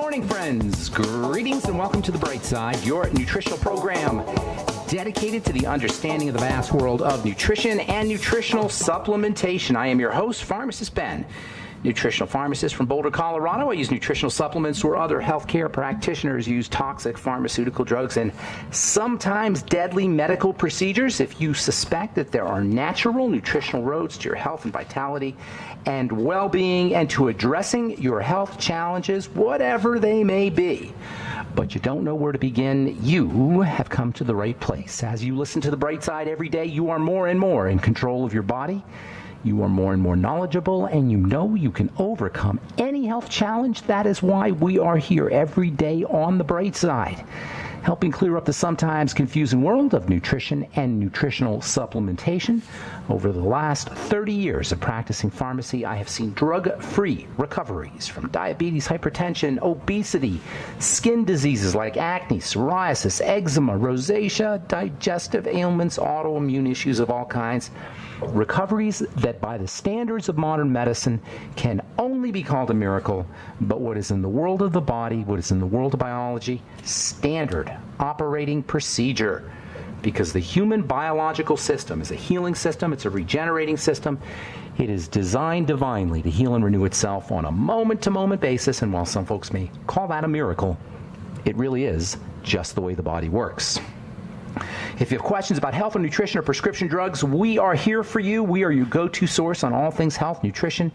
morning, friends. Greetings and welcome to The Bright Side, your nutritional program dedicated to the understanding of the vast world of nutrition and nutritional supplementation. I am your host, Pharmacist Ben, nutritional pharmacist from Boulder, Colorado. I use nutritional supplements where other healthcare practitioners use toxic pharmaceutical drugs and sometimes deadly medical procedures. If you suspect that there are natural nutritional roads to your health and vitality and well-being and to addressing your health challenges, whatever they may be, but you don't know where to begin, you have come to the right place. As you listen to The Bright Side every day, you are more and more in control of your body. You are more and more knowledgeable, and you know you can overcome any health challenge. That is why we are here every day on The Bright Side, helping clear up the sometimes confusing world of nutrition and nutritional supplementation. Over the last 30 years of practicing pharmacy, I have seen drug-free recoveries from diabetes, hypertension, obesity, skin diseases like acne, psoriasis, eczema, rosacea, digestive ailments, autoimmune issues of all kinds. Recoveries that by the standards of modern medicine can only be called a miracle, but what is in the world of the body, what is in the world of biology, standard operating procedure. Because the human biological system is a healing system, it's a regenerating system. It is designed divinely to heal and renew itself on a moment-to-moment basis, and while some folks may call that a miracle, it really is just the way the body works. If you have questions about health or nutrition or prescription drugs, we are here for you. We are your go-to source on all things health, nutrition,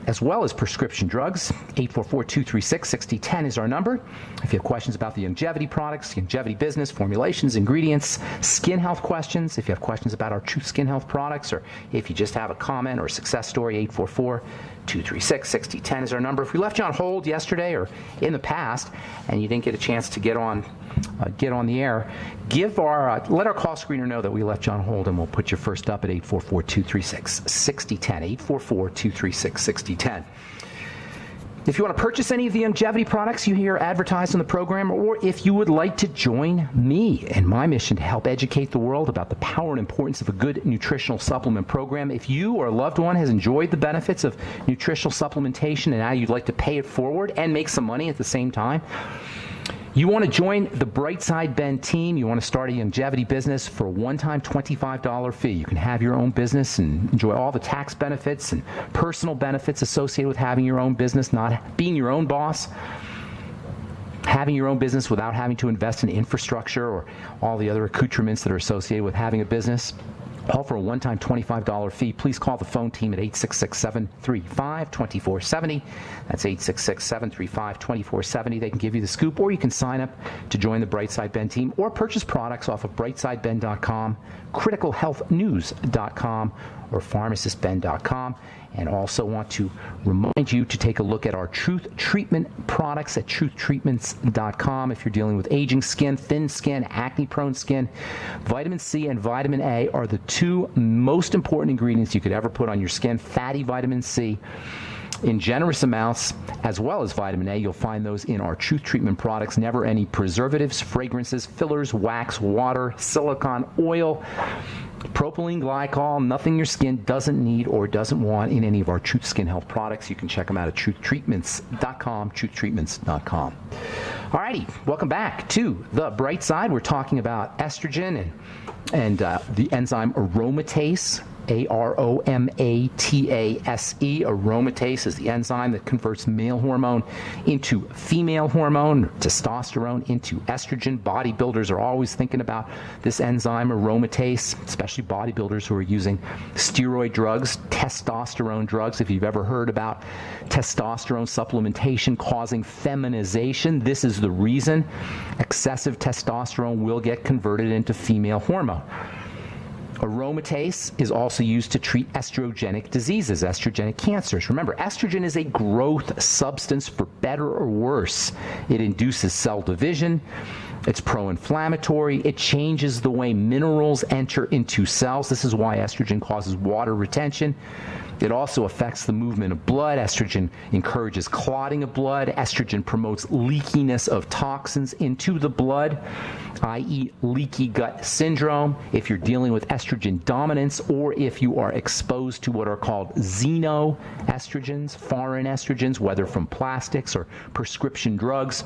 as well as prescription drugs. 844-236-6010 is our number. If you have questions about the longevity products, longevity business, formulations, ingredients, skin health questions, if you have questions about our Truth Skin Health products, or if you just have a comment or a success story, 844-236-6010 is our number. If we left you on hold yesterday or in the past and you didn't get a chance to get on the air, let our call screener know that we left you on hold, and we'll put you first up at 844-236-6010, 844-236-6010. If you want to purchase any of the longevity products you hear advertised on the program, or if you would like to join me in my mission to help educate the world about the power and importance of a good nutritional supplement program, if you or a loved one has enjoyed the benefits of nutritional supplementation and now you'd like to pay it forward and make some money at the same time, you want to join the Bright Side Ben team. You want to start a longevity business for a one-time $25 fee. You can have your own business and enjoy all the tax benefits and personal benefits associated with having your own business, not being your own boss, having your own business without having to invest in infrastructure or all the other accoutrements that are associated with having a business. All for a one-time $25 fee. Please call the phone team at 866-735-2470. That's 866-735-2470. They can give you the scoop, or you can sign up to join the Bright Side Ben team or purchase products off of brightsideben.com, criticalhealthnews.com, or pharmacistben.com. And also want to remind you to take a look at our Truth Treatment products at truthtreatments.com. If you're dealing with aging skin, thin skin, acne-prone skin, vitamin C and vitamin A are the two most important ingredients you could ever put on your skin. Fatty vitamin C in generous amounts, as well as vitamin A. You'll find those in our Truth Treatment products. Never any preservatives, fragrances, fillers, wax, water, silicone, oil, propylene glycol, nothing your skin doesn't need or doesn't want in any of our Truth Skin Health products. You can check them out at truthtreatments.com, truthtreatments.com. All righty, welcome back to The Bright Side. We're talking about estrogen and the enzyme aromatase. aromatase. Aromatase is the enzyme that converts male hormone into female hormone, testosterone into estrogen. Bodybuilders are always thinking about this enzyme aromatase, especially bodybuilders who are using steroid drugs, testosterone drugs. If you've ever heard about testosterone supplementation causing feminization, this is the reason. Excessive testosterone will get converted into female hormone. Aromatase is also used to treat estrogenic diseases, estrogenic cancers. Remember, estrogen is a growth substance for better or worse. It induces cell division. It's pro-inflammatory. It changes the way minerals enter into cells. This is why estrogen causes water retention. It also affects the movement of blood. Estrogen encourages clotting of blood. Estrogen promotes leakiness of toxins into the blood, i.e. leaky gut syndrome. If you're dealing with estrogen dominance, or if you are exposed to what are called xenoestrogens, foreign estrogens, whether from plastics or prescription drugs,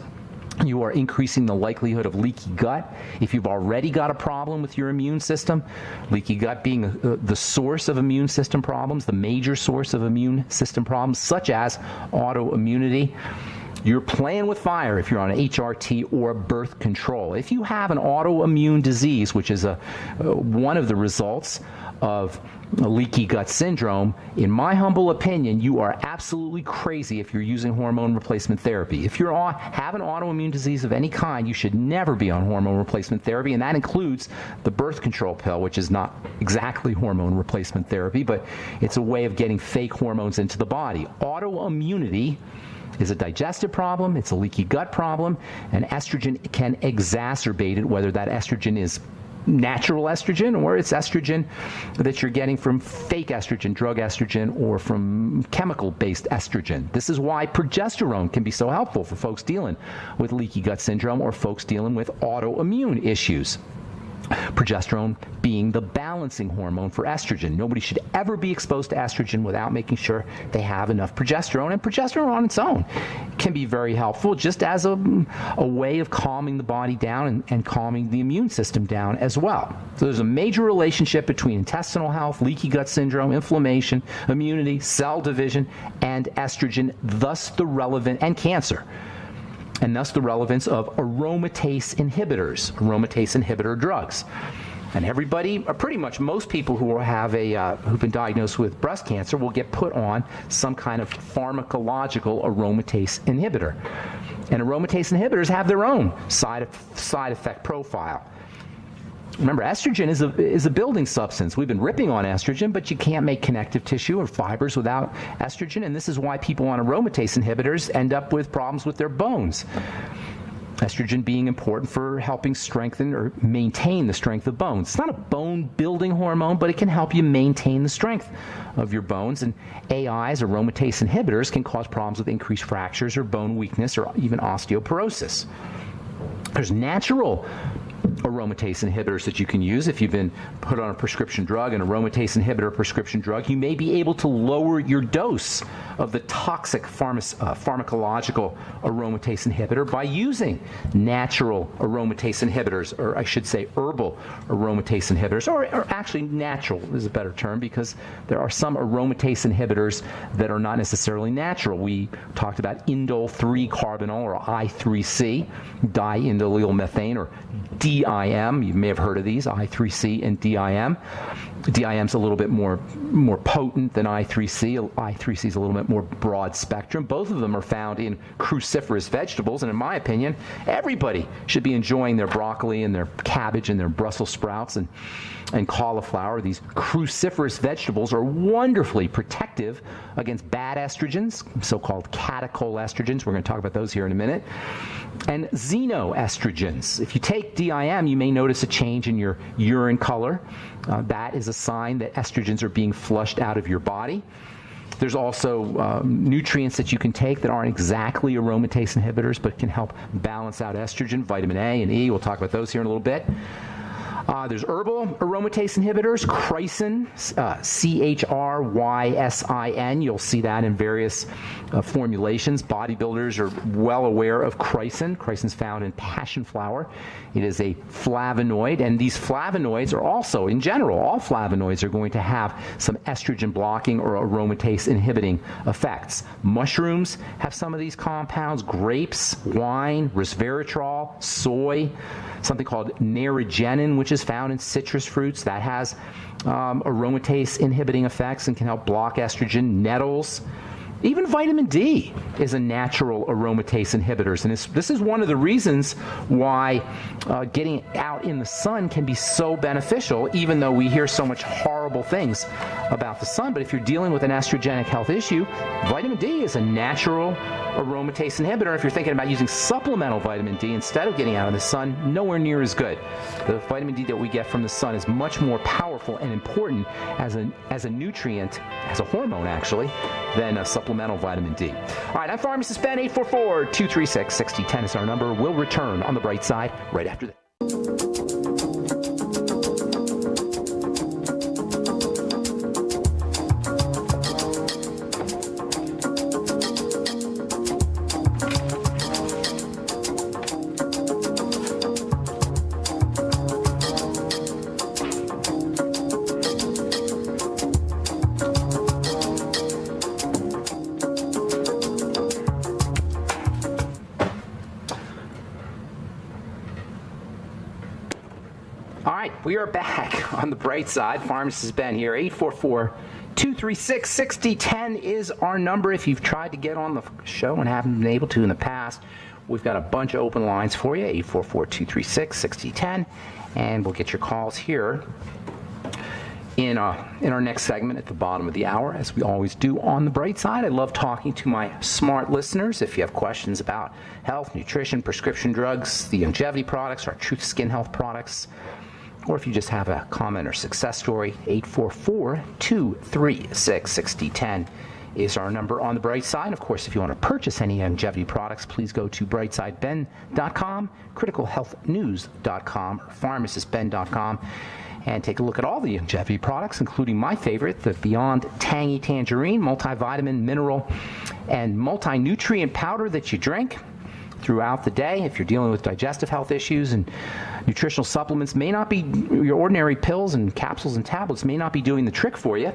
you are increasing the likelihood of leaky gut. If you've already got a problem with your immune system, leaky gut being the source of immune system problems, the major source of immune system problems, such as autoimmunity, you're playing with fire if you're on HRT or birth control. If you have an autoimmune disease, which is one of the results of leaky gut syndrome, in my humble opinion, you are absolutely crazy if you're using hormone replacement therapy. If you have an autoimmune disease of any kind, you should never be on hormone replacement therapy, and that includes the birth control pill, which is not exactly hormone replacement therapy, but it's a way of getting fake hormones into the body. Autoimmunity is a digestive problem, it's a leaky gut problem, and estrogen can exacerbate it, whether that estrogen is natural estrogen or it's estrogen that you're getting from fake estrogen, drug estrogen, or from chemical-based estrogen. This is why progesterone can be so helpful for folks dealing with leaky gut syndrome or folks dealing with autoimmune issues. Progesterone being the balancing hormone for estrogen. Nobody should ever be exposed to estrogen without making sure they have enough progesterone. And progesterone on its own can be very helpful, just as a way of calming the body down and calming the immune system down as well. So there's a major relationship between intestinal health, leaky gut syndrome, inflammation, immunity, cell division, and estrogen, thus the relevant, and cancer. And thus the relevance of aromatase inhibitor drugs. And everybody, or pretty much most people who have who've been diagnosed with breast cancer will get put on some kind of pharmacological aromatase inhibitor. And aromatase inhibitors have their own side effect profile. Remember, estrogen is a building substance. We've been ripping on estrogen, but you can't make connective tissue or fibers without estrogen, and this is why people on aromatase inhibitors end up with problems with their bones. Estrogen being important for helping strengthen or maintain the strength of bones. It's not a bone-building hormone, but it can help you maintain the strength of your bones, and AIs, aromatase inhibitors, can cause problems with increased fractures or bone weakness or even osteoporosis. There's natural aromatase inhibitors that you can use. If you've been put on a prescription drug, an aromatase inhibitor prescription drug, you may be able to lower your dose of the toxic pharmacological aromatase inhibitor by using natural aromatase inhibitors, or I should say herbal aromatase inhibitors, or actually natural is a better term, because there are some aromatase inhibitors that are not necessarily natural. We talked about indole 3-carbinol, or I3C, diindolyl methane, or DIM. You may have heard of these, I3C and DIM. DIM is a little bit more potent than I3C. I3C is a little bit more broad spectrum. Both of them are found in cruciferous vegetables, and in my opinion, everybody should be enjoying their broccoli and their cabbage and their Brussels sprouts and cauliflower. These cruciferous vegetables are wonderfully protective against bad estrogens, so-called catechoestrogens. We're going to talk about those here in a minute. And xenoestrogens. If you take DIM, you may notice a change in your urine color. That is a sign that estrogens are being flushed out of your body. There's also nutrients that you can take that aren't exactly aromatase inhibitors, but can help balance out estrogen, vitamin A and E. We'll talk about those here in a little bit. There's herbal aromatase inhibitors, chrysin, C-H-R-Y-S-I-N. You'll see that in various formulations. Bodybuilders are well aware of chrysin. Chrysin is found in passion flower. It is a flavonoid, and these flavonoids are also, in general, all flavonoids are going to have some estrogen blocking or aromatase inhibiting effects. Mushrooms have some of these compounds, grapes, wine, resveratrol, soy, something called narogenin, which is found in citrus fruits, that has aromatase inhibiting effects and can help block estrogen. Nettles Even vitamin D is a natural aromatase inhibitor, and this is one of the reasons why getting out in the sun can be so beneficial, even though we hear so much horrible things about the sun. But if you're dealing with an estrogenic health issue, vitamin D is a natural aromatase inhibitor. If you're thinking about using supplemental vitamin D instead of getting out in the sun, nowhere near as good. The vitamin D that we get from the sun is much more powerful and important as a nutrient, as a hormone actually, than a supplemental vitamin D. All right, I'm Pharmacist Ben. 844-236-6010 is our number. We'll return on the bright side right after this. We are back on the bright side. Pharmacist Ben here. 844-236-6010 is our number. If you've tried to get on the show and haven't been able to in the past, we've got a bunch of open lines for you. 844-236-6010, and we'll get your calls here in our next segment at the bottom of the hour, as we always do on the bright side. I love talking to my smart listeners. If you have questions about health, nutrition, prescription drugs, the longevity products, our Truth Skin Health products, or if you just have a comment or success story, 844-236-6010 is our number on the bright side. Of course, if you want to purchase any longevity products, please go to brightsideben.com, criticalhealthnews.com, or pharmacistben.com, and take a look at all the longevity products, including my favorite, the Beyond Tangy Tangerine multivitamin, mineral, and multi-nutrient powder that you drink throughout the day. If you're dealing with digestive health issues, and nutritional supplements may not be, your ordinary pills and capsules and tablets may not be doing the trick for you,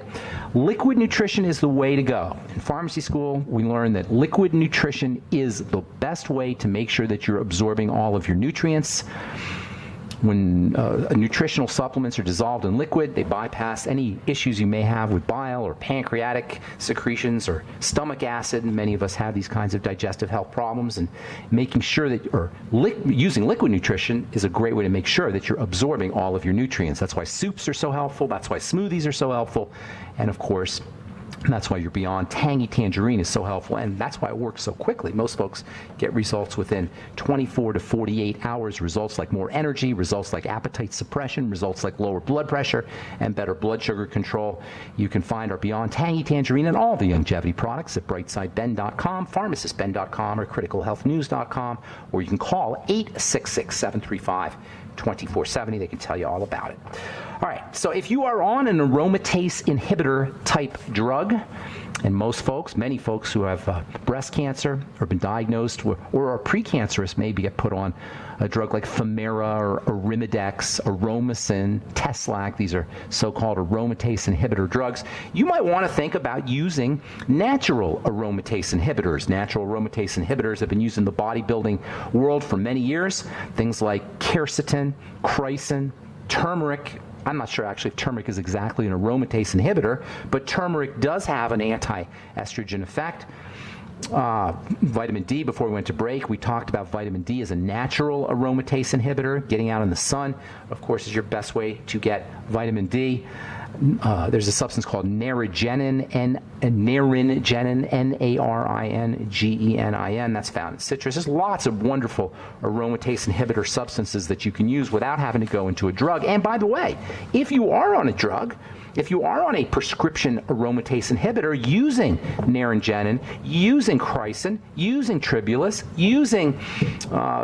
liquid nutrition is the way to go. In pharmacy school, we learned that liquid nutrition is the best way to make sure that you're absorbing all of your nutrients. When nutritional supplements are dissolved in liquid, they bypass any issues you may have with bile or pancreatic secretions or stomach acid. And many of us have these kinds of digestive health problems, and making sure that, using liquid nutrition is a great way to make sure that you're absorbing all of your nutrients. That's why soups are so helpful. That's why smoothies are so helpful. And of course, that's why your Beyond Tangy Tangerine is so helpful, and that's why it works so quickly. Most folks get results within 24 to 48 hours, results like more energy, results like appetite suppression, results like lower blood pressure and better blood sugar control. You can find our Beyond Tangy Tangerine and all the longevity products at brightsideben.com, pharmacistben.com, or criticalhealthnews.com, or you can call 866-735-2470. They can tell you all about it. All right, so if you are on an aromatase inhibitor type drug, and many folks who have breast cancer or been diagnosed or are precancerous may get put on a drug like Femera or Arimidex, Aromacin, Teslac. These are so-called aromatase inhibitor drugs. You might want to think about using natural aromatase inhibitors. Natural aromatase inhibitors have been used in the bodybuilding world for many years. Things like quercetin, chrysin, turmeric. I'm not sure actually if turmeric is exactly an aromatase inhibitor, but turmeric does have an anti-estrogen effect. Vitamin D, before we went to break, we talked about vitamin D as a natural aromatase inhibitor. Getting out in the sun, of course, is your best way to get vitamin D. There's a substance called naringenin, Naringenin. That's found in citrus. There's lots of wonderful aromatase inhibitor substances that you can use without having to go into a drug. And by the way, if you are on a drug, if you are on a prescription aromatase inhibitor using naringenin, using chrysin, using tribulus, using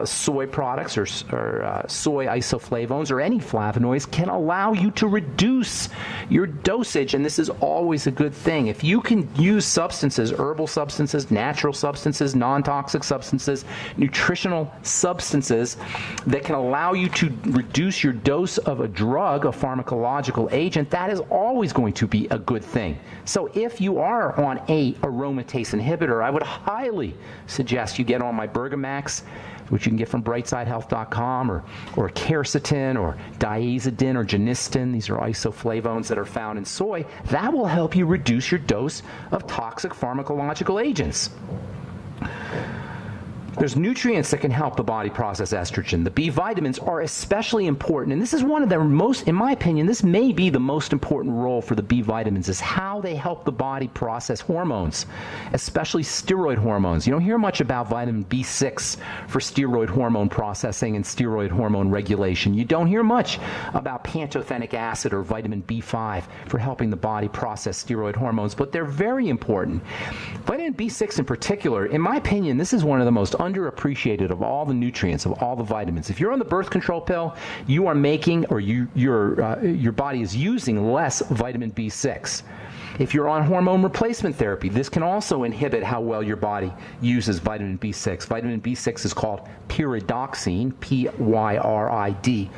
soy products or soy isoflavones or any flavonoids, can allow you to reduce your dosage, and this is always a good thing. If you can use substances, herbal substances, natural substances, non-toxic substances, nutritional substances that can allow you to reduce your dose of a drug, a pharmacological agent, that is always going to be a good thing. So if you are on a aromatase inhibitor, I would highly suggest you get on my Bergamax which you can get from brightsidehealth.com, or quercetin, or diazepam, or genistin. These are isoflavones that are found in soy. That will help you reduce your dose of toxic pharmacological agents. There's nutrients that can help the body process estrogen. The B vitamins are especially important, and this is one of the most, in my opinion, this may be the most important role for the B vitamins, is how they help the body process hormones, especially steroid hormones. You don't hear much about vitamin B6 for steroid hormone processing and steroid hormone regulation. You don't hear much about pantothenic acid or vitamin B5 for helping the body process steroid hormones, but they're very important. Vitamin B6 in particular, in my opinion, this is one of the most underappreciated of all the nutrients, of all the vitamins. If you're on the birth control pill, you are making, or your body is using less vitamin B6. If you're on hormone replacement therapy, this can also inhibit how well your body uses vitamin B6. Vitamin B6 is called pyridoxine, Pyridoxine.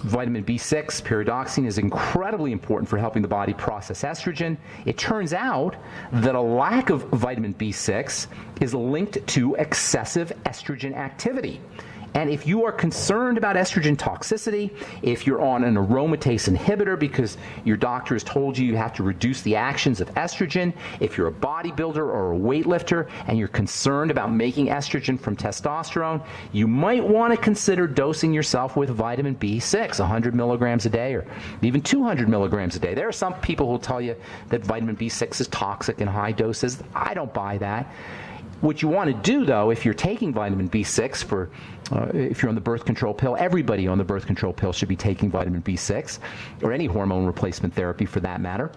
Vitamin B6, pyridoxine, is incredibly important for helping the body process estrogen. It turns out that a lack of vitamin B6 is linked to excessive estrogen activity. And if you are concerned about estrogen toxicity, if you're on an aromatase inhibitor because your doctor has told you you have to reduce the actions of estrogen, if you're a bodybuilder or a weightlifter and you're concerned about making estrogen from testosterone, you might want to consider dosing yourself with vitamin B6, 100 milligrams a day or even 200 milligrams a day. There are some people who will tell you that vitamin B6 is toxic in high doses. I don't buy that. What you want to do, though, if you're taking vitamin B6 if you're on the birth control pill, everybody on the birth control pill should be taking vitamin B6, or any hormone replacement therapy for that matter,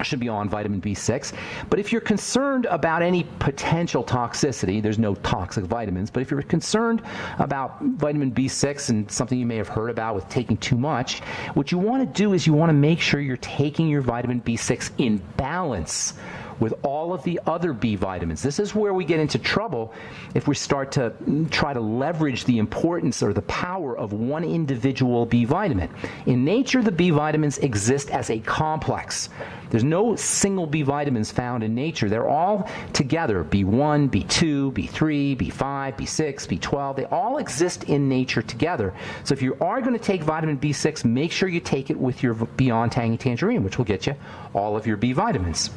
should be on vitamin B6. But if you're concerned about any potential toxicity, there's no toxic vitamins, but if you're concerned about vitamin B6 and something you may have heard about with taking too much, what you want to do is you want to make sure you're taking your vitamin B6 in balance with all of the other B vitamins. This is where we get into trouble if we start to try to leverage the importance or the power of one individual B vitamin. In nature, the B vitamins exist as a complex. There's no single B vitamins found in nature. They're all together, B1, B2, B3, B5, B6, B12. They all exist in nature together. So if you are going to take vitamin B6, make sure you take it with your Beyond Tangy Tangerine, which will get you all of your B vitamins.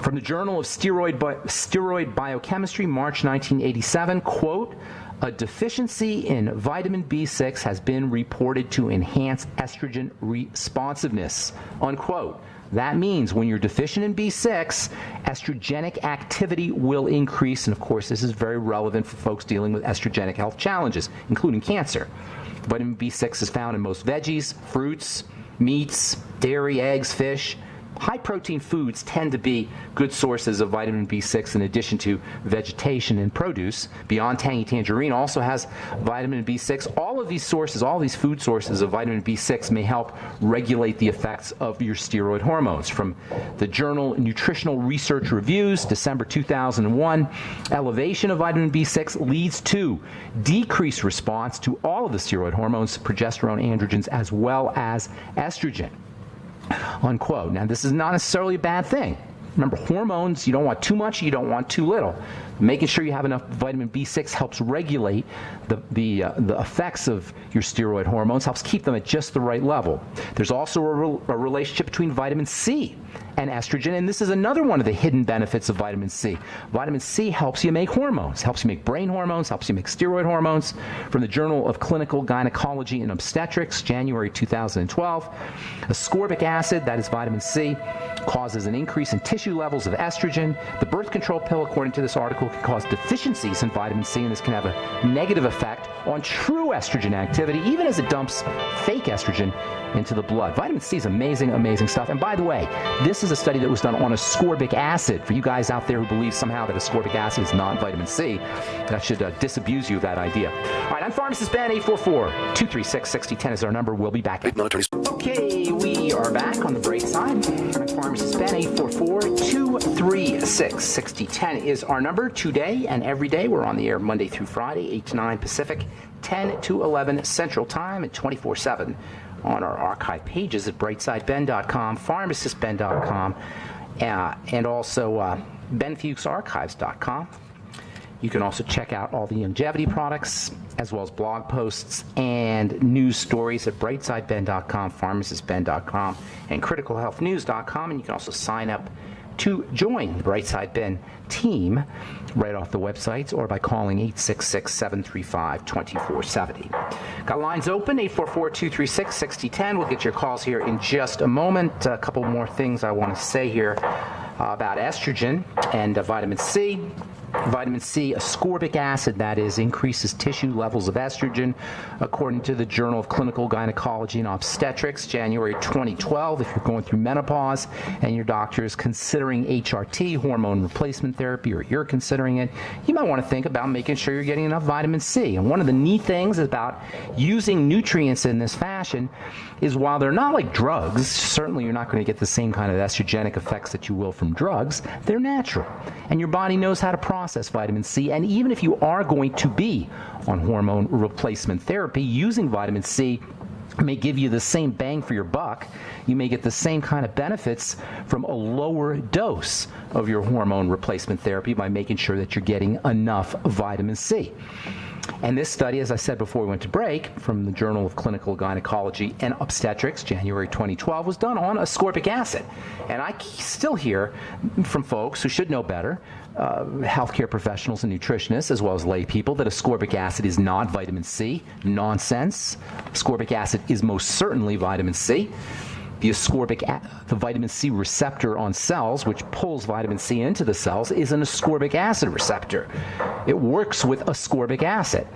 From the Journal of Steroid Biochemistry, March 1987, quote, "A deficiency in vitamin B6 has been reported to enhance estrogen responsiveness," unquote. That means when you're deficient in B6, estrogenic activity will increase. And of course, this is very relevant for folks dealing with estrogenic health challenges, including cancer. Vitamin B6 is found in most veggies, fruits, meats, dairy, eggs, fish. High-protein foods tend to be good sources of vitamin B6 in addition to vegetation and produce. Beyond Tangy Tangerine also has vitamin B6. All of these sources, all these food sources of vitamin B6 may help regulate the effects of your steroid hormones. From the journal Nutritional Research Reviews, December 2001, elevation of vitamin B6 leads to decreased response to all of the steroid hormones, progesterone, androgens, as well as estrogen, unquote. Now, this is not necessarily a bad thing. Remember, hormones, you don't want too much, you don't want too little. Making sure you have enough vitamin B6 helps regulate the effects of your steroid hormones, helps keep them at just the right level. There's also a relationship between vitamin C and estrogen, and this is another one of the hidden benefits of vitamin C. Vitamin C helps you make hormones, helps you make brain hormones, helps you make steroid hormones. From the Journal of Clinical Gynecology and Obstetrics, January 2012, ascorbic acid, that is vitamin C, causes an increase in tissue levels of estrogen. The birth control pill, according to this article, can cause deficiencies in vitamin C, and this can have a negative effect on true estrogen activity, even as it dumps fake estrogen into the blood. Vitamin C is amazing, amazing stuff. And by the way, this is a study that was done on ascorbic acid. For you guys out there who believe somehow that ascorbic acid is not vitamin C, that should disabuse you of that idea. All right, I'm Pharmacist Ben. 844-236-6010 is our number. We'll be back. Okay, we are back on the bright side. I'm Pharmacist Ben. 844-236-6010 is our number. Today and every day, we're on the air Monday through Friday, 8 to 9 Pacific, 10 to 11 Central Time, and 24/7 on our archive pages at brightsideben.com, pharmacistben.com, and also benfuchsarchives.com. You can also check out all the longevity products, as well as blog posts and news stories at brightsideben.com, pharmacistben.com, and criticalhealthnews.com. And you can also sign up to join the Brightside Ben team right off the websites or by calling 866-735-2470. Got lines open, 844-236-6010. We'll get your calls here in just a moment. A couple more things I want to say here about estrogen and vitamin C. Vitamin C, ascorbic acid, that is, increases tissue levels of estrogen, according to the Journal of Clinical Gynecology and Obstetrics, January 2012. If you're going through menopause and your doctor is considering HRT, hormone replacement therapy, or you're considering it, you might want to think about making sure you're getting enough vitamin C. And one of the neat things about using nutrients in this fashion is while they're not like drugs, certainly you're not going to get the same kind of estrogenic effects that you will from drugs, they're natural. And your body knows how to process vitamin C. And even if you are going to be on hormone replacement therapy, using vitamin C may give you the same bang for your buck. You may get the same kind of benefits from a lower dose of your hormone replacement therapy by making sure that you're getting enough vitamin C. And this study, as I said before we went to break, from the Journal of Clinical Gynecology and Obstetrics, January 2012, was done on ascorbic acid. And I still hear from folks who should know better, healthcare professionals and nutritionists, as well as lay people, that ascorbic acid is not vitamin C. Nonsense. Ascorbic acid is most certainly vitamin C. The vitamin C receptor on cells, which pulls vitamin C into the cells, is an ascorbic acid receptor. It works with ascorbic acid.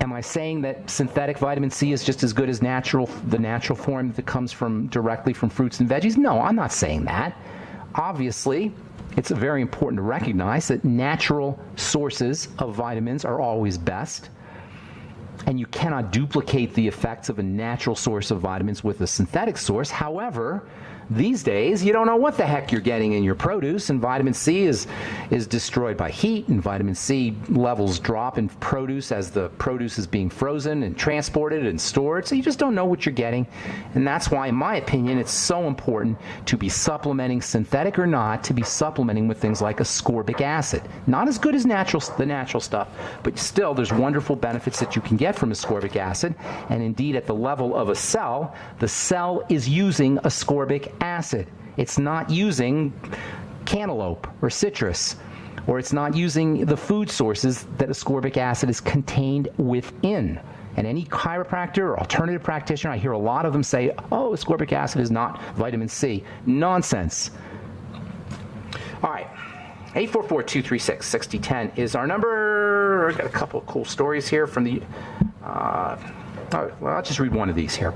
Am I saying that synthetic vitamin C is just as good as the natural form that comes directly from fruits and veggies? No, I'm not saying that. Obviously, it's very important to recognize that natural sources of vitamins are always best. And you cannot duplicate the effects of a natural source of vitamins with a synthetic source. However, these days, you don't know what the heck you're getting in your produce, and vitamin C is destroyed by heat, and vitamin C levels drop in produce as the produce is being frozen and transported and stored, so you just don't know what you're getting. And that's why, in my opinion, it's so important to be supplementing, synthetic or not, to be supplementing with things like ascorbic acid. Not as good as the natural stuff, but still there's wonderful benefits that you can get from ascorbic acid, and indeed at the level of a cell, the cell is using ascorbic acid. It's not using cantaloupe or citrus, or it's not using the food sources that ascorbic acid is contained within. And any chiropractor or alternative practitioner, I hear a lot of them say, oh, ascorbic acid is not vitamin C. Nonsense. All right. 844-236-6010 is our number. I've got a couple of cool stories here from the... well, I'll just read one of these here.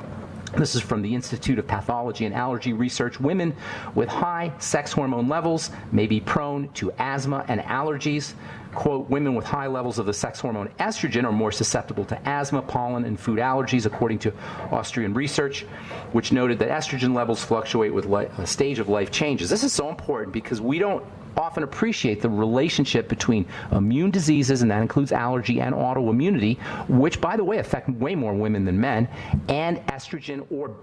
This is from the Institute of Pathology and Allergy Research. Women with high sex hormone levels may be prone to asthma and allergies. Quote, women with high levels of the sex hormone estrogen are more susceptible to asthma, pollen, and food allergies, according to Austrian research, which noted that estrogen levels fluctuate with a stage of life changes. This is so important because we don't often appreciate the relationship between immune diseases, and that includes allergy and autoimmunity, which, by the way, affect way more women than men, and estrogen, or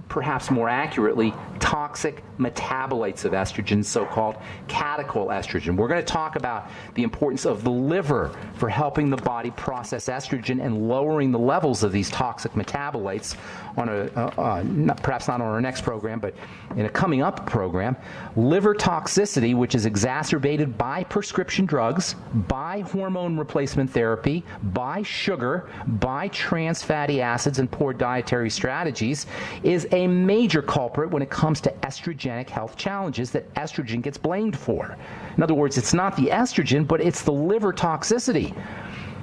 perhaps more accurately, toxic metabolites of estrogen, so-called catechol estrogen. We're going to talk about the importance of the liver for helping the body process estrogen and lowering the levels of these toxic metabolites on perhaps not on our next program, but in a coming up program. Liver toxicity, which is exacerbated by prescription drugs, by hormone replacement therapy, by sugar, by trans fatty acids, and poor dietary strategies, is a major culprit when it comes to estrogenic health challenges that estrogen gets blamed for. In other words, it's not the estrogen, but it's the liver toxicity,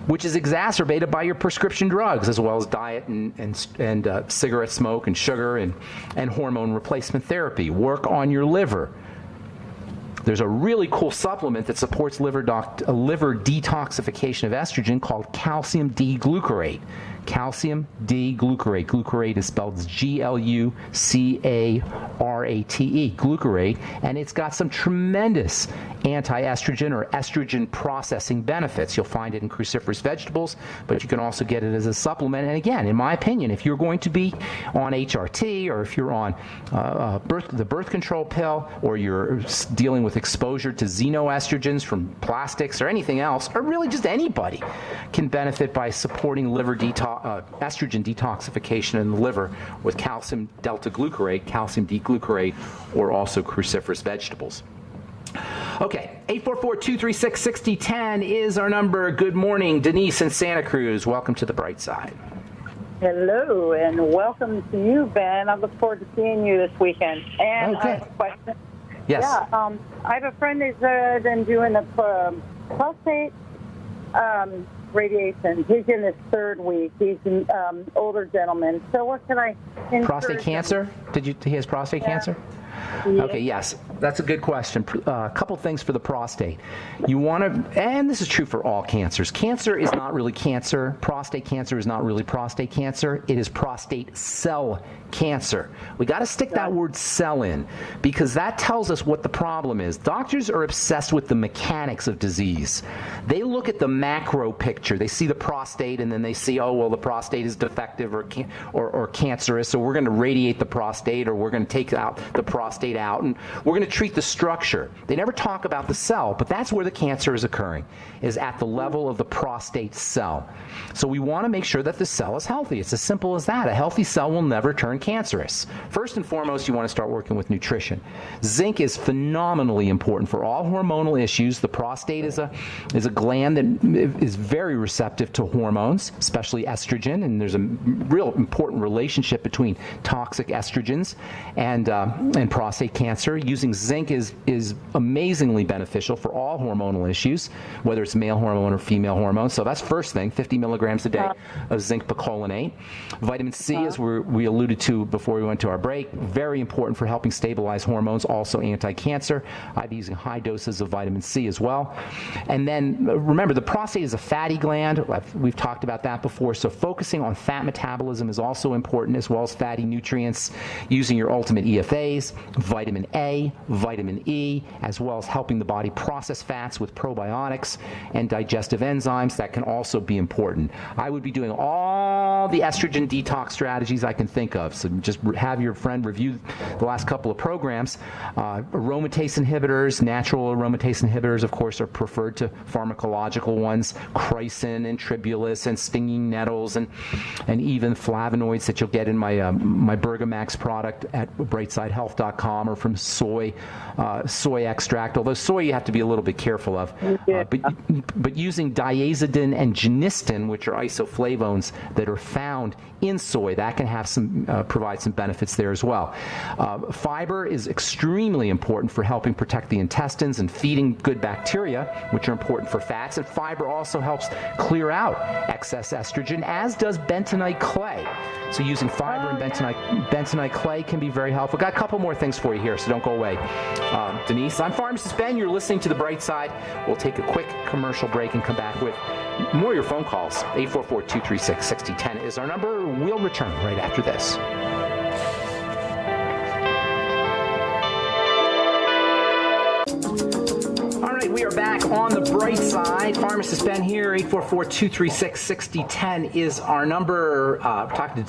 which is exacerbated by your prescription drugs, as well as diet and cigarette smoke and sugar and hormone replacement therapy. Work on your liver. There's a really cool supplement that supports liver detoxification of estrogen called calcium D-glucarate. Calcium D-glucarate. Glucarate is spelled Glucarate, glucarate, and it's got some tremendous anti-estrogen or estrogen processing benefits. You'll find it in cruciferous vegetables, but you can also get it as a supplement. And again, in my opinion, if you're going to be on HRT, or if you're on the birth control pill, or you're dealing with with exposure to xenoestrogens from plastics or anything else, or really just anybody, can benefit by supporting estrogen detoxification in the liver with calcium delta glucarate, calcium D-glucarate, or also cruciferous vegetables. Okay, 844-236-6010 is our number. Good morning, Denise in Santa Cruz. Welcome to the Bright Side. Hello, and welcome to you, Ben. I look forward to seeing you this weekend. And I have a question. Yes. Yeah, I have a friend who's been doing the prostate radiation. He's in his third week. He's an older gentleman. So what can I prostate cancer? He has prostate cancer? Yeah. Okay, yes, that's a good question. A couple things for the prostate. You want to, and this is true for all cancers. Cancer is not really cancer. Prostate cancer is not really prostate cancer. It is prostate cell cancer. We got to stick that word cell in because that tells us what the problem is. Doctors are obsessed with the mechanics of disease. They look at the macro picture. They see the prostate and then they see, oh, well, the prostate is defective or cancerous, so we're going to radiate the prostate or we're going to take out the prostate out and we're going to treat the structure. They never talk about the cell, but that's where the cancer is occurring, is at the level of the prostate cell. So we want to make sure that the cell is healthy. It's as simple as that. A healthy cell will never turn cancerous. First and foremost, you want to start working with nutrition. Zinc is phenomenally important for all hormonal issues. The prostate is a gland that is very receptive to hormones, especially estrogen, and there's a real important relationship between toxic estrogens and prostate cancer. Using zinc is amazingly beneficial for all hormonal issues, whether it's male hormone or female hormone. So that's first thing, 50 milligrams a day of zinc picolinate. Vitamin C, as we alluded to before we went to our break, very important for helping stabilize hormones, also anti-cancer. I'd be using high doses of vitamin C as well. And then remember, the prostate is a fatty gland. We've talked about that before. So focusing on fat metabolism is also important, as well as fatty nutrients, using your ultimate EFAs, vitamin A, vitamin E, as well as helping the body process fats with probiotics and digestive enzymes. That can also be important. I would be doing all the estrogen detox strategies I can think of. So just have your friend review the last couple of programs. Aromatase inhibitors, natural aromatase inhibitors, of course, are preferred to pharmacological ones. Chrysin and tribulus and stinging nettles and even flavonoids that you'll get in my Bergamax product at brightsidehealth.com or from soy extract. Although soy you have to be a little bit careful of. But using diazidin and genistin, which are isoflavones that are found in soy, that can have provide some benefits there as well. Fiber is extremely important for helping protect the intestines and feeding good bacteria, which are important for fats. And fiber also helps clear out excess estrogen, as does bentonite clay. So using fiber and bentonite clay can be very helpful. Got a couple more things for you here, so don't go away. Denise, I'm Pharmacist Ben. You're listening to The Bright Side. We'll take a quick commercial break and come back with more of your phone calls. 844-236-6010 is our number. We'll return right after this. We are back on The Bright Side. Pharmacist Ben here. 844-236-6010 is our number. Talking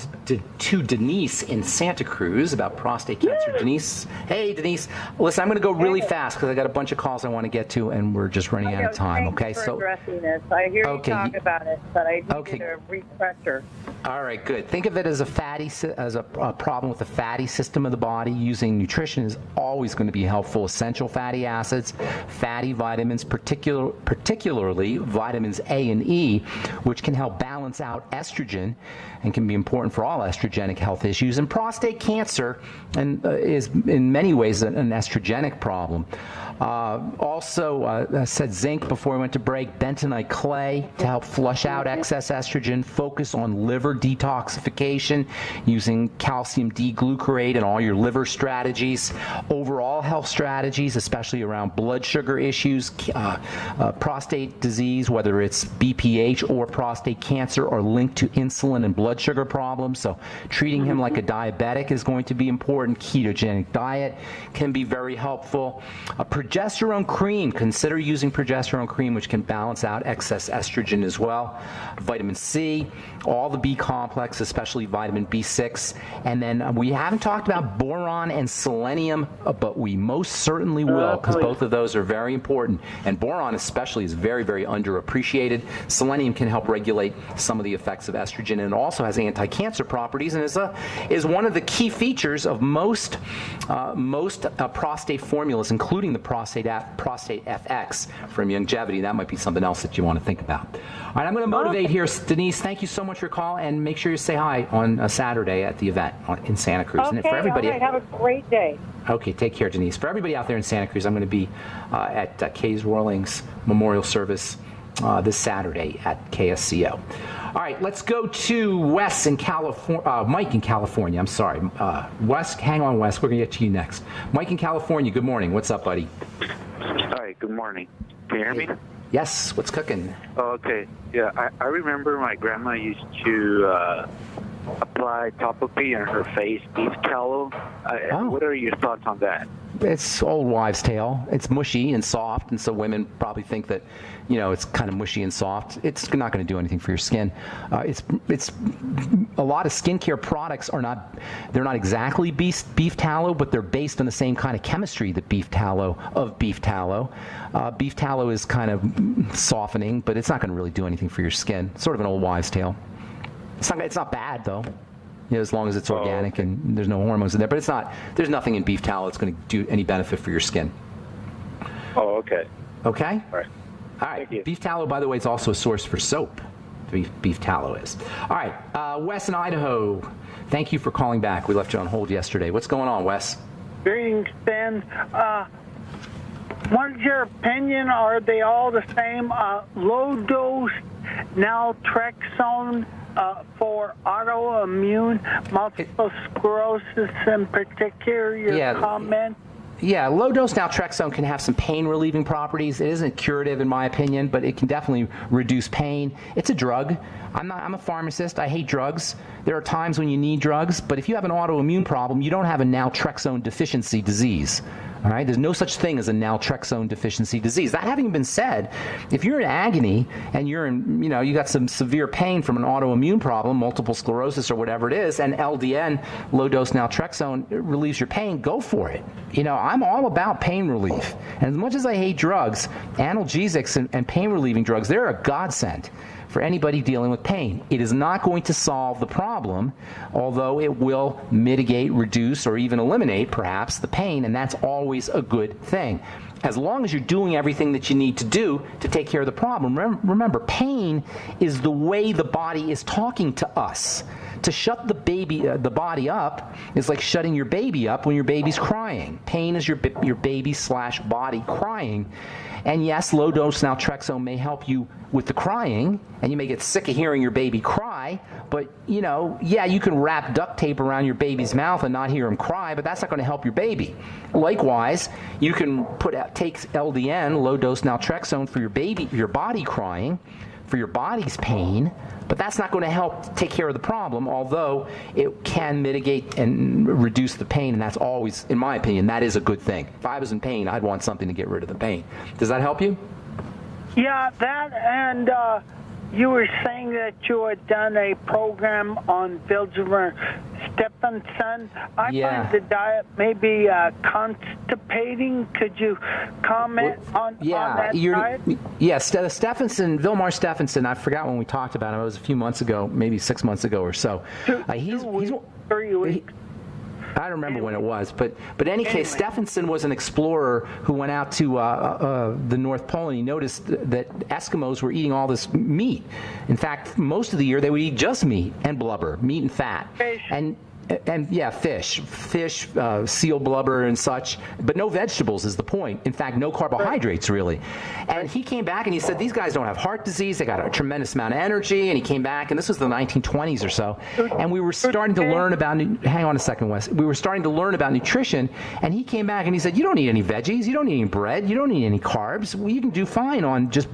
to Denise in Santa Cruz about prostate cancer. Denise, hey Denise. Listen, I'm going to go really fast because I got a bunch of calls I want to get to, and we're just running out of time. Okay, so addressing this. I hear you talk about it, but I need a refresher. All right, good. Think of it as a problem with the fatty system of the body. Using nutrition is always going to be helpful. Essential fatty acids, fatty vitamins, particularly vitamins A and E, which can help balance out estrogen and can be important for all estrogenic health issues. And prostate cancer is in many ways an estrogenic problem. Also, said zinc before we went to break, bentonite clay to help flush out excess estrogen, focus on liver detoxification using calcium D-glucarate and all your liver strategies, overall health strategies, especially around blood sugar issues, prostate disease, whether it's BPH or prostate cancer, or linked to insulin and blood sugar problems. So treating him like a diabetic is going to be important. Ketogenic diet can be very helpful. A progesterone cream, consider using progesterone cream, which can balance out excess estrogen as well. Vitamin C, all the B complex, especially vitamin B6. And then we haven't talked about boron and selenium, but we most certainly will, because both of those are very important. And boron especially is very, very underappreciated. Selenium can help regulate some of the effects of estrogen, and it also has anti-cancer properties, and is one of the key features of most prostate formulas, including the Prostate FX from Youngevity. That might be something else that you want to think about. All right, I'm going to motivate here. Denise, thank you so much for your call, and make sure you say hi on Saturday at the event in Santa Cruz. Okay, and for everybody, all right, have a great day. Okay, take care, Denise. For everybody out there in Santa Cruz, I'm going to be at Kay's Whirling's memorial service this Saturday at KSCO. All right, let's go to Wes in California. Mike in California. I'm sorry, Wes. Hang on, Wes. We're going to get to you next. Mike in California. Good morning. What's up, buddy? Hi. Good morning. Can you hear me? Yes. What's cooking? Oh, okay. Yeah, I remember my grandma used to apply topically on her face beef tallow. What are your thoughts on that? It's old wives' tale. It's mushy and soft, and so women probably think that, it's kind of mushy and soft. It's not going to do anything for your skin. It's a lot of skincare products they're not exactly beef tallow, but they're based on the same kind of chemistry that beef tallow. Beef tallow is kind of softening, but it's not going to really do anything for your skin. It's sort of an old wives' tale. It's not bad though. As long as it's organic and there's no hormones in there. But there's nothing in beef tallow that's going to do any benefit for your skin. Oh, okay. Okay? All right. All right. Beef tallow, by the way, is also a source for soap. Beef tallow is. All right. Wes in Idaho, thank you for calling back. We left you on hold yesterday. What's going on, Wes? Greetings, Ben. What's your opinion? Are they all the same? Low-dose naltrexone for autoimmune multiple sclerosis in particular, your comment? Yeah, low-dose naltrexone can have some pain-relieving properties. It isn't curative, in my opinion, but it can definitely reduce pain. It's a drug. I'm a pharmacist. I hate drugs. There are times when you need drugs, but if you have an autoimmune problem, you don't have a naltrexone deficiency disease. All right, there's no such thing as a naltrexone deficiency disease. That having been said, if you're in agony and you got some severe pain from an autoimmune problem, multiple sclerosis or whatever it is, and LDN, low-dose naltrexone, relieves your pain, go for it. I'm all about pain relief. And as much as I hate drugs, analgesics and pain-relieving drugs, they're a godsend for anybody dealing with pain. It is not going to solve the problem, although it will mitigate, reduce, or even eliminate, perhaps, the pain, and that's always a good thing. As long as you're doing everything that you need to do to take care of the problem. Remember, pain is the way the body is talking to us. To shut the body up is like shutting your baby up when your baby's crying. Pain is your baby/body crying. And yes, low-dose naltrexone may help you with the crying, and you may get sick of hearing your baby cry, but, you can wrap duct tape around your baby's mouth and not hear him cry, but that's not going to help your baby. Likewise, you can take LDN, low-dose naltrexone, for your body crying, for your body's pain, but that's not going to help take care of the problem, although it can mitigate and reduce the pain, and that's always, in my opinion, that is a good thing. If I was in pain, I'd want something to get rid of the pain. Does that help you? Yeah, that, and you were saying that you had done a program on Vladimir Stephenson. I find the diet maybe constipating. Could you comment on that diet? Yeah, Vilmar Stephenson, I forgot when we talked about him. It was a few months ago, maybe 6 months ago or so. 3 weeks. I don't remember when it was, but in any case, Stephenson was an explorer who went out to the North Pole, and he noticed that Eskimos were eating all this meat. In fact, most of the year they would eat just meat and blubber, meat and fat. And yeah, fish, seal blubber and such, but no vegetables is the point. In fact, no carbohydrates really. And he came back and he said, these guys don't have heart disease. They got a tremendous amount of energy. And he came back, and this was the 1920s or so. And we were starting to learn about, hang on a second, Wes. We were starting to learn about nutrition. And he came back and he said, you don't eat any veggies. You don't eat any bread. You don't eat any carbs. Well, you can do fine on just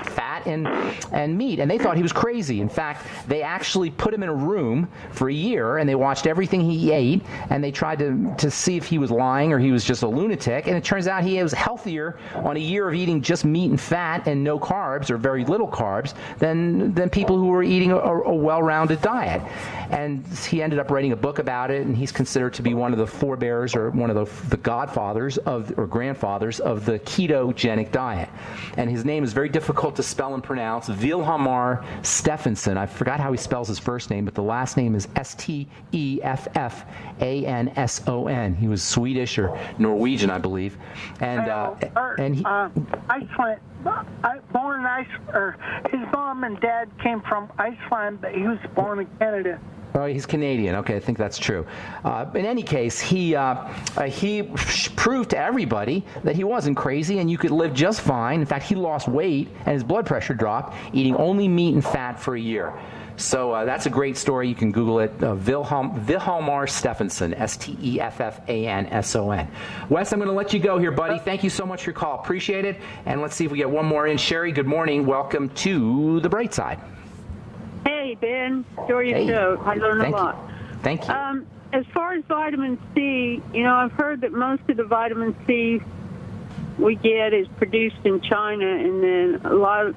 fat and meat. And they thought he was crazy. In fact, they actually put him in a room for a year, and they watched everything he ate, and they tried to see if he was lying or he was just a lunatic. And it turns out he was healthier on a year of eating just meat and fat and no carbs or very little carbs than people who were eating a well-rounded diet. And he ended up writing a book about it, and he's considered to be one of the forebears or one of the godfathers or grandfathers of the ketogenic diet. And his name is very difficult to spell and pronounce. Vilhjalmur Stefansson. I forgot how he spells his first name, but the last name is Stefffanson. He was Swedish or Norwegian, I believe. And he, Iceland. Born in Iceland. His mom and dad came from Iceland, but he was born in Canada. Oh, he's Canadian. Okay, I think that's true. In any case, he proved to everybody that he wasn't crazy and you could live just fine. In fact, he lost weight and his blood pressure dropped, eating only meat and fat for a year. So that's a great story. You can Google it. Vilhjalmur Stefansson, Stefffanson. Wes, I'm going to let you go here, buddy. Thank you so much for your call. Appreciate it. And let's see if we get one more in. Sherry, good morning. Welcome to The Bright Side. Hey, Ben. Enjoy your show. I learned a lot. Thank you. As far as vitamin C, I've heard that most of the vitamin C we get is produced in China, and then a lot of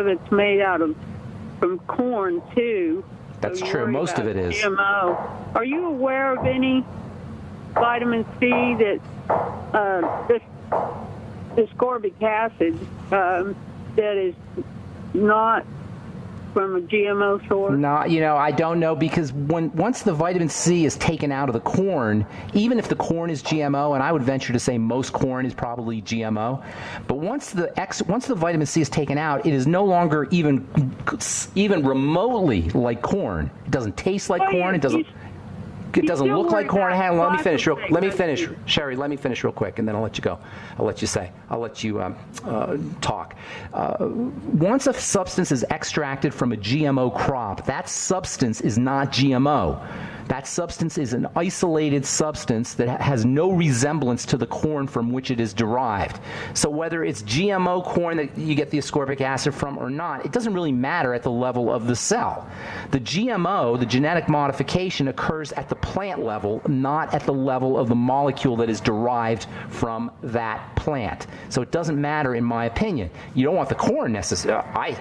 it's made from corn too. That's true. Most of it is. GMO. Are you aware of any vitamin C that this ascorbic acid that is not from a GMO source? No, I don't know, because once the vitamin C is taken out of the corn, even if the corn is GMO, and I would venture to say most corn is probably GMO, but once the vitamin C is taken out, it is no longer even remotely like corn. It doesn't taste like corn. It doesn't look like corn. Hang on, let me finish, Sherry. Let me finish real quick, and then I'll let you go. I'll let you talk. Once a substance is extracted from a GMO crop, that substance is not GMO. That substance is an isolated substance that has no resemblance to the corn from which it is derived. So whether it's GMO corn that you get the ascorbic acid from or not, it doesn't really matter at the level of the cell. The GMO, the genetic modification, occurs at the plant level, not at the level of the molecule that is derived from that plant. So it doesn't matter, in my opinion. You don't want the corn necessarily.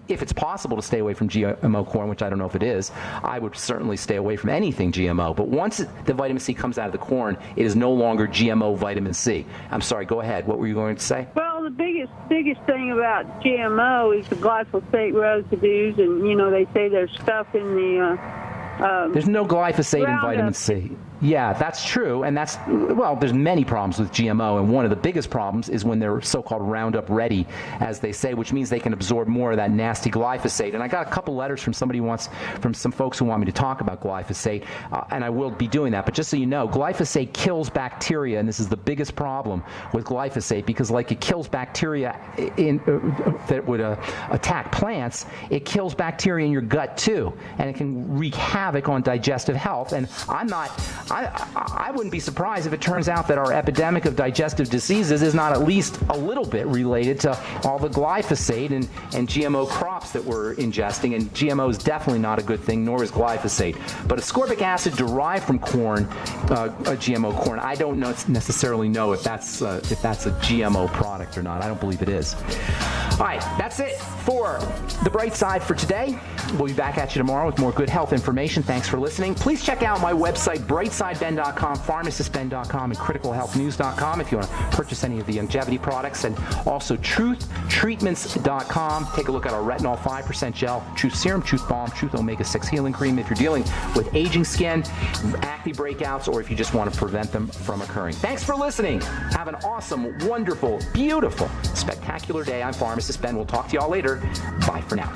If it's possible to stay away from GMO corn, which I don't know if it is, I would certainly stay away from anything GMO. But once the vitamin C comes out of the corn, it is no longer GMO vitamin C. I'm sorry, go ahead. What were you going to say? Well, the biggest thing about GMO is the glyphosate residues, and they say there's stuff in the there's no glyphosate in vitamin C. Yeah, that's true, and there's many problems with GMO, and one of the biggest problems is when they're so-called Roundup ready, as they say, which means they can absorb more of that nasty glyphosate. And I got a couple letters from some folks who want me to talk about glyphosate, and I will be doing that. But just so you know, glyphosate kills bacteria, and this is the biggest problem with glyphosate, because like it kills bacteria that would attack plants, it kills bacteria in your gut too, and it can wreak havoc on digestive health. And I wouldn't be surprised if it turns out that our epidemic of digestive diseases is not at least a little bit related to all the glyphosate and GMO crops that we're ingesting. And GMO is definitely not a good thing, nor is glyphosate. But ascorbic acid derived from corn, a GMO corn, I don't necessarily know if that's a GMO product or not. I don't believe it is. All right, that's it for The Bright Side for today. We'll be back at you tomorrow with more good health information. Thanks for listening. Please check out my website, brightsideben.com, pharmacistben.com, and criticalhealthnews.com if you want to purchase any of the longevity products, and also truthtreatments.com. Take a look at our retinol 5% gel, Truth Serum, Truth Balm, Truth Omega-6 Healing Cream if you're dealing with aging skin, acne breakouts, or if you just want to prevent them from occurring. Thanks for listening. Have an awesome, wonderful, beautiful, spectacular day. I'm Pharmacist Ben. We'll talk to y'all later. Bye for now.